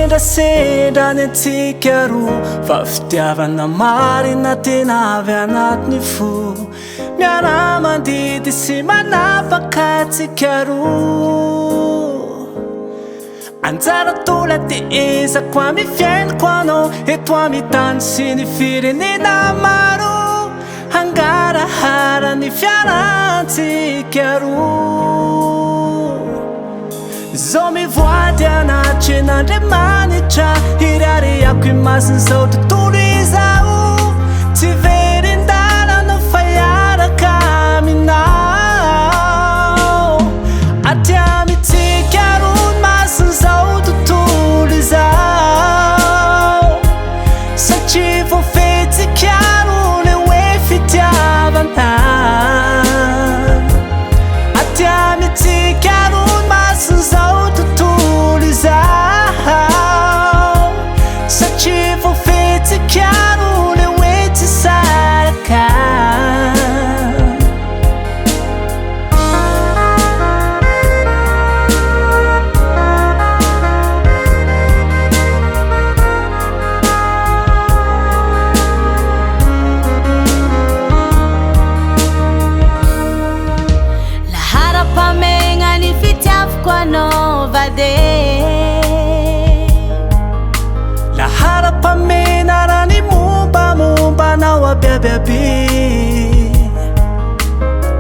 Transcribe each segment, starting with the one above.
Sendrasendra ny antsika roa fa fitiavana marina tena avy anatin'ny fo miara-mandidy sy manapaka antsika roa anjara tola tehezako amy fiainako anao eto amy tany sy ny firenena maro hangarahara ny fiarantsika roa zao mivoady anaty Andriamanitra hirariako imasiny zao tontolo izao tsy verin-dalana fa hiaraka aminao aty amitsika roa masiny zao tontolo izao satria voafetsika roa le hoe fitiavana aty amitsika roa masiny zao tontolo izao satria voafetsika roa le hoe tsy saraka laharapamegna ny fitiavako anao vade laharapamena raha ny mombamomba anao abiabiaby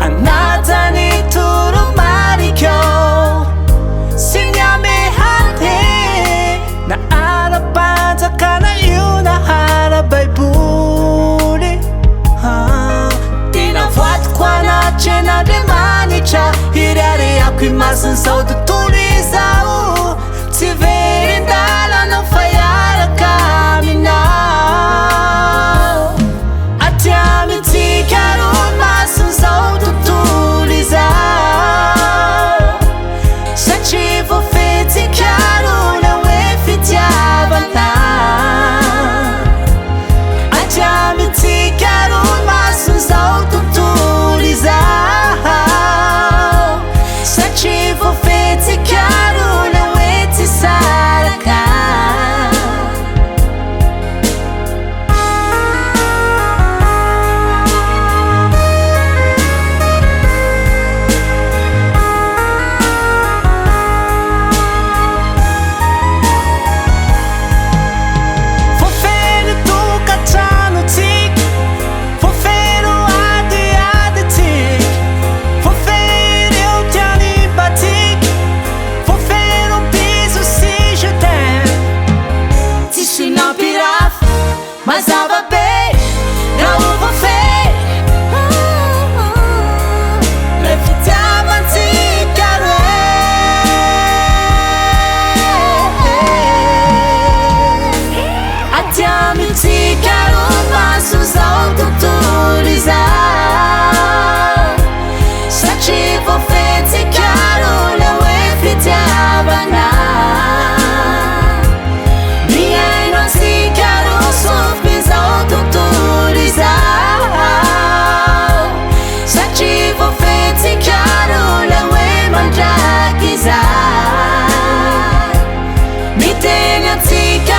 anatany toromarika sy ny amehate na ara-panjakana io na ara-baiboly tena voatiko anaty Andriamanitra hirariako imasiny zao tontolo izao tsy verin-dalana fa hiaraka aminao aty amitsika roa masiny zao tontolo izao satria voafetsika roa le hoe fitiavana aty amitsika roa masiny zao tontolo izao satria voafetsika roa le hoe tsy saraka mazava be raha ho voafehy le fitiavantsika aty amitsika roa masiny zao tontolo izao satria voafetsika roa le hoe fitiavana miaino antsika roa sofy zao tontolo izao satria voafetsika roa le hoe mandraky izao miteny antsika